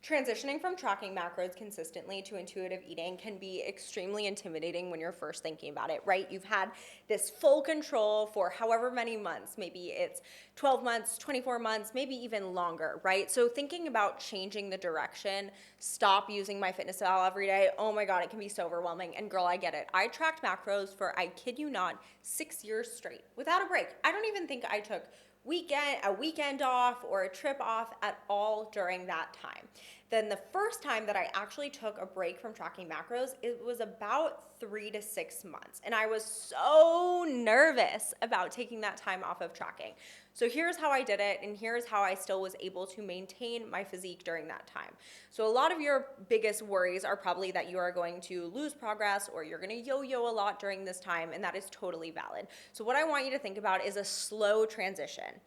Transitioning from tracking macros consistently to intuitive eating can be extremely intimidating when you're first thinking about it, right? You've had this full control for however many months, maybe it's 12 months, 24 months, maybe even longer, right? So thinking about changing the direction, stop using MyFitnessPal every day, oh my God, it can be so overwhelming. And girl, I get it. I tracked macros for, I kid you not, 6 years straight without a break. I don't even think I took a weekend off or a trip off at all during that time. Then the first time that I actually took a break from tracking macros, it was about 3 to 6 months. And I was so nervous about taking that time off of tracking. So here's how I did it, and here's how I still was able to maintain my physique during that time. So a lot of your biggest worries are probably that you are going to lose progress or you're going to yo-yo a lot during this time, and that is totally valid. So what I want you to think about is a slow transition.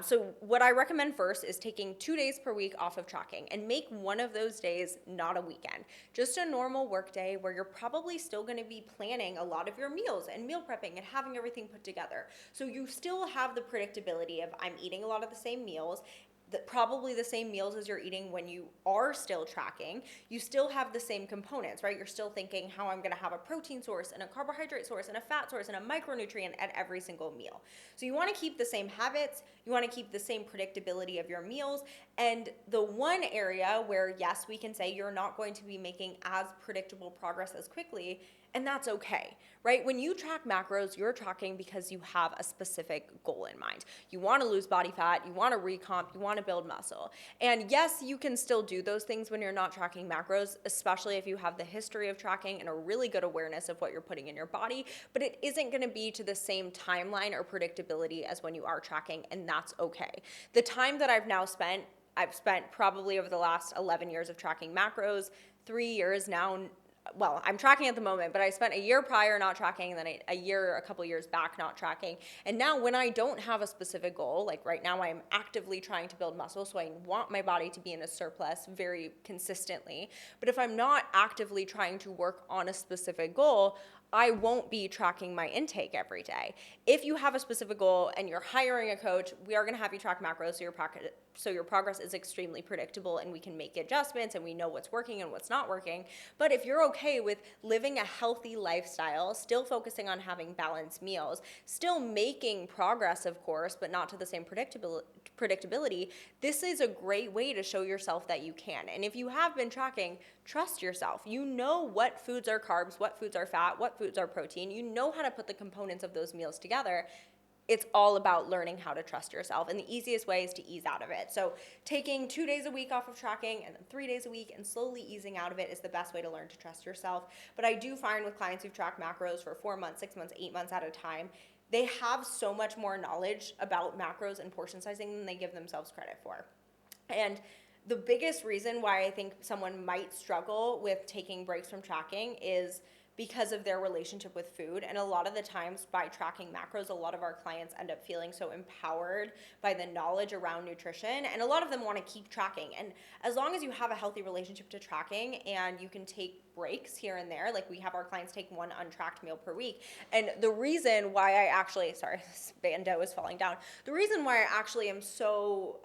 So what I recommend first is taking 2 days per week off of tracking and make one of those days not a weekend. Just a normal work day where you're probably still going to be planning a lot of your meals and meal prepping and having everything put together. So you still have the predictability of I'm eating a lot of the same meals, probably the same meals as you're eating when you are still tracking. You still have the same components, right? You're still thinking how I'm going to have a protein source and a carbohydrate source and a fat source and a micronutrient at every single meal. So you want to keep the same habits, you want to keep the same predictability of your meals, and the one area where yes, we can say you're not going to be making as predictable progress as quickly, and that's okay, right? When you track macros, you're tracking because you have a specific goal in mind. You want to lose body fat, you want to recomp, you want to build muscle. And yes, you can still do those things when you're not tracking macros, especially if you have the history of tracking and a really good awareness of what you're putting in your body, but it isn't going to be to the same timeline or predictability as when you are tracking, and that's okay. The time that I've spent probably over the last 11 years of tracking macros, 3 years now. Well, I'm tracking at the moment, but I spent a year prior not tracking, and then a couple years back not tracking. And now when I don't have a specific goal, like right now I'm actively trying to build muscle, so I want my body to be in a surplus very consistently. But if I'm not actively trying to work on a specific goal, I won't be tracking my intake every day. If you have a specific goal and you're hiring a coach, we are going to have you track macros so your progress is extremely predictable and we can make adjustments and we know what's working and what's not working. But if you're okay with living a healthy lifestyle, still focusing on having balanced meals, still making progress, of course, but not to the same predictability, this is a great way to show yourself that you can. And if you have been tracking, trust yourself. You know what foods are carbs, what foods are fat, what foods are protein. You know how to put the components of those meals together. It's all about learning how to trust yourself, and the easiest way is to ease out of it. So taking 2 days a week off of tracking and then 3 days a week and slowly easing out of it is the best way to learn to trust yourself. But I do find with clients who've tracked macros for 4 months, 6 months, 8 months at a time, they have so much more knowledge about macros and portion sizing than they give themselves credit for. And the biggest reason why I think someone might struggle with taking breaks from tracking is because of their relationship with food. And a lot of the times by tracking macros, a lot of our clients end up feeling so empowered by the knowledge around nutrition. And a lot of them want to keep tracking. And as long as you have a healthy relationship to tracking and you can take breaks here and there, like we have our clients take one untracked meal per week. And the reason why this bando is falling down. The reason why I actually am so,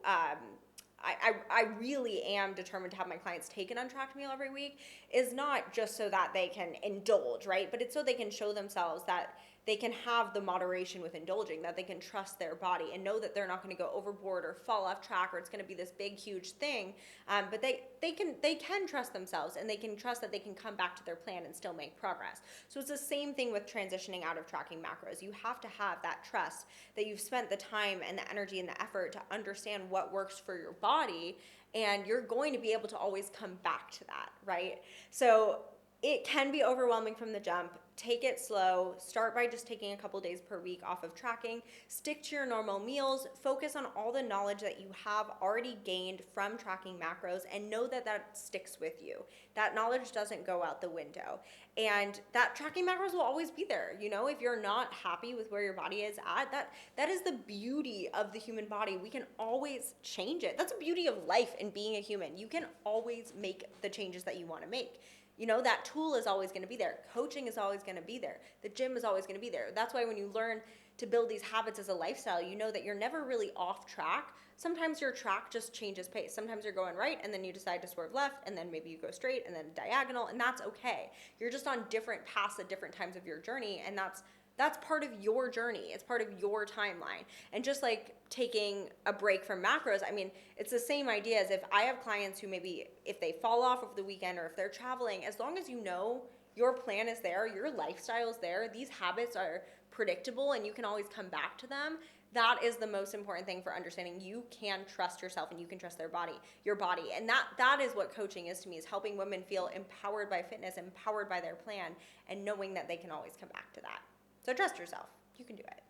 I really am determined to have my clients take an untracked meal every week is not just so that they can indulge, right? But it's so they can show themselves that they can have the moderation with indulging, that they can trust their body and know that they're not going to go overboard or fall off track or it's going to be this big, huge thing. But they can trust themselves and they can trust that they can come back to their plan and still make progress. So it's the same thing with transitioning out of tracking macros. You have to have that trust that you've spent the time and the energy and the effort to understand what works for your body, and you're going to be able to always come back to that, right? So it can be overwhelming from the jump. Take it slow. Start by just taking a couple days per week off of tracking. Stick to your normal meals. Focus on all the knowledge that you have already gained from tracking macros and know that that sticks with you. That knowledge doesn't go out the window. And that tracking macros will always be there. You know, if you're not happy with where your body is at, that is the beauty of the human body. We can always change it. That's the beauty of life and being a human. You can always make the changes that you want to make. You know, that tool is always going to be there. Coaching is always going to be there. The gym is always going to be there. That's why when you learn to build these habits as a lifestyle, you know that you're never really off track. Sometimes your track just changes pace. Sometimes you're going right and then you decide to swerve left, and then maybe you go straight and then diagonal, and that's okay. You're just on different paths at different times of your journey, and that's part of your journey. It's part of your timeline. And just like taking a break from macros, I mean, it's the same idea as if I have clients who maybe if they fall off over the weekend or if they're traveling, as long as you know your plan is there, your lifestyle is there, these habits are predictable and you can always come back to them. That is the most important thing for understanding you can trust yourself and you can trust your body. And that is what coaching is to me, is helping women feel empowered by fitness, empowered by their plan, and knowing that they can always come back to that. So trust yourself. You can do it.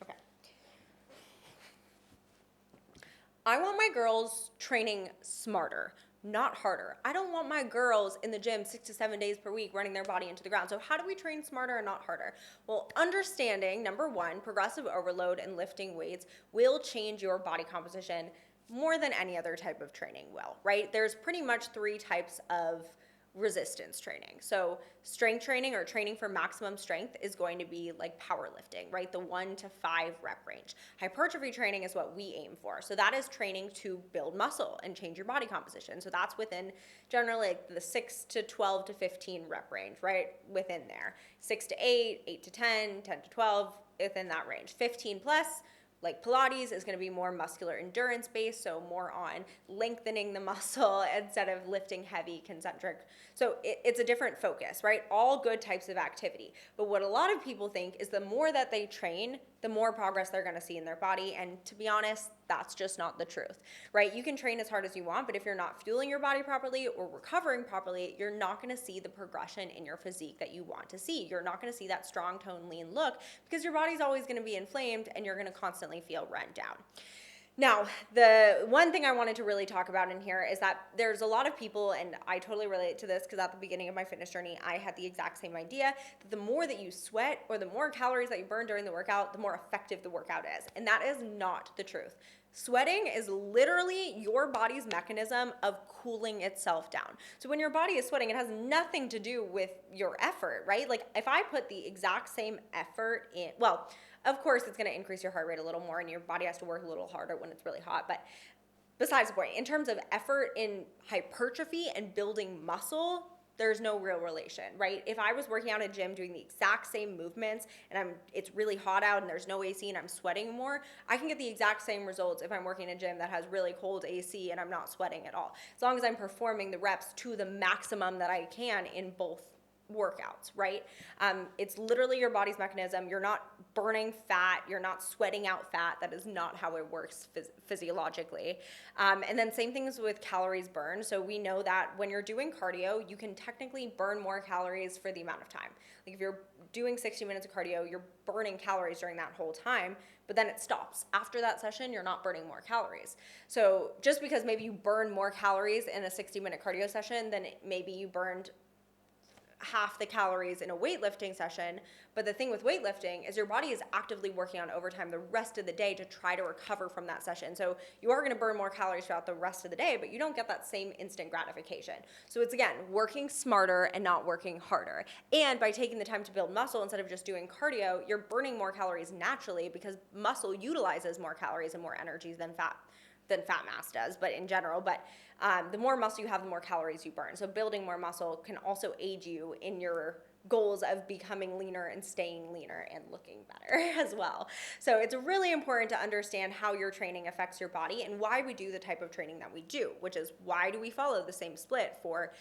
Okay. I want my girls training smarter, not harder. I don't want my girls in the gym 6 to 7 days per week running their body into the ground. So how do we train smarter and not harder? Well, understanding, number one, progressive overload and lifting weights will change your body composition more than any other type of training will, right? There's pretty much 3 types of resistance training. So strength training or training for maximum strength is going to be like powerlifting, right? The 1 to 5 rep range. Hypertrophy training is what we aim for. So that is training to build muscle and change your body composition. So that's within generally like the 6 to 12 to 15 rep range, right? Within there. 6 to 8, 8 to 10, 10 to 12, within that range. 15 plus, like Pilates, is going to be more muscular endurance based, so more on lengthening the muscle instead of lifting heavy concentric. So it's a different focus, right? All good types of activity. But what a lot of people think is the more that they train, the more progress they're going to see in their body. And to be honest, that's just not the truth, right? You can train as hard as you want, but if you're not fueling your body properly or recovering properly, you're not going to see the progression in your physique that you want to see. You're not going to see that strong tone, lean look, because your body's always going to be inflamed and you're going to constantly feel run down. Now, the one thing I wanted to really talk about in here is that there's a lot of people, and I totally relate to this because at the beginning of my fitness journey, I had the exact same idea that the more that you sweat or the more calories that you burn during the workout, the more effective the workout is. And that is not the truth. Sweating is literally your body's mechanism of cooling itself down. So when your body is sweating, it has nothing to do with your effort, right? Like if I put the exact same effort in, well, of course it's going to increase your heart rate a little more and your body has to work a little harder when it's really hot. But besides the point, in terms of effort in hypertrophy and building muscle, there's no real relation, right? If I was working out in a gym doing the exact same movements and it's really hot out and there's no AC and I'm sweating more, I can get the exact same results if I'm working in a gym that has really cold AC and I'm not sweating at all. As long as I'm performing the reps to the maximum that I can in both workouts, right? It's literally your body's mechanism. You're not burning fat. You're not sweating out fat. That is not how it works physiologically. And then same things with calories burned. So we know that when you're doing cardio, you can technically burn more calories for the amount of time. Like if you're doing 60 minutes of cardio, you're burning calories during that whole time, but then it stops. After that session, you're not burning more calories. So just because maybe you burn more calories in a 60-minute cardio session than maybe you burned half the calories in a weightlifting session. But the thing with weightlifting is your body is actively working on overtime the rest of the day to try to recover from that session. So you are going to burn more calories throughout the rest of the day, but you don't get that same instant gratification. So it's, again, working smarter and not working harder. And by taking the time to build muscle instead of just doing cardio, you're burning more calories naturally because muscle utilizes more calories and more energy than fat mass does, but in general. But the more muscle you have, the more calories you burn. So building more muscle can also aid you in your goals of becoming leaner and staying leaner and looking better as well. So it's really important to understand how your training affects your body and why we do the type of training that we do, which is why do we follow the same split for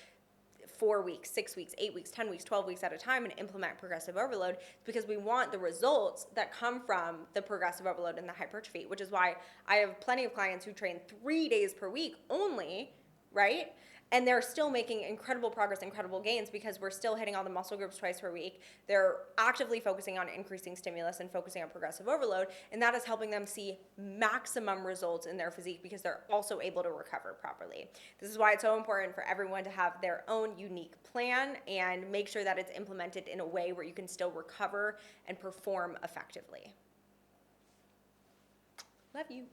4 weeks, 6 weeks, 8 weeks, 10 weeks, 12 weeks at a time and implement progressive overload. It's because we want the results that come from the progressive overload and the hypertrophy, which is why I have plenty of clients who train 3 days per week only, right? And they're still making incredible progress, incredible gains because we're still hitting all the muscle groups twice per week. They're actively focusing on increasing stimulus and focusing on progressive overload, and that is helping them see maximum results in their physique because they're also able to recover properly. This is why it's so important for everyone to have their own unique plan and make sure that it's implemented in a way where you can still recover and perform effectively. Love you.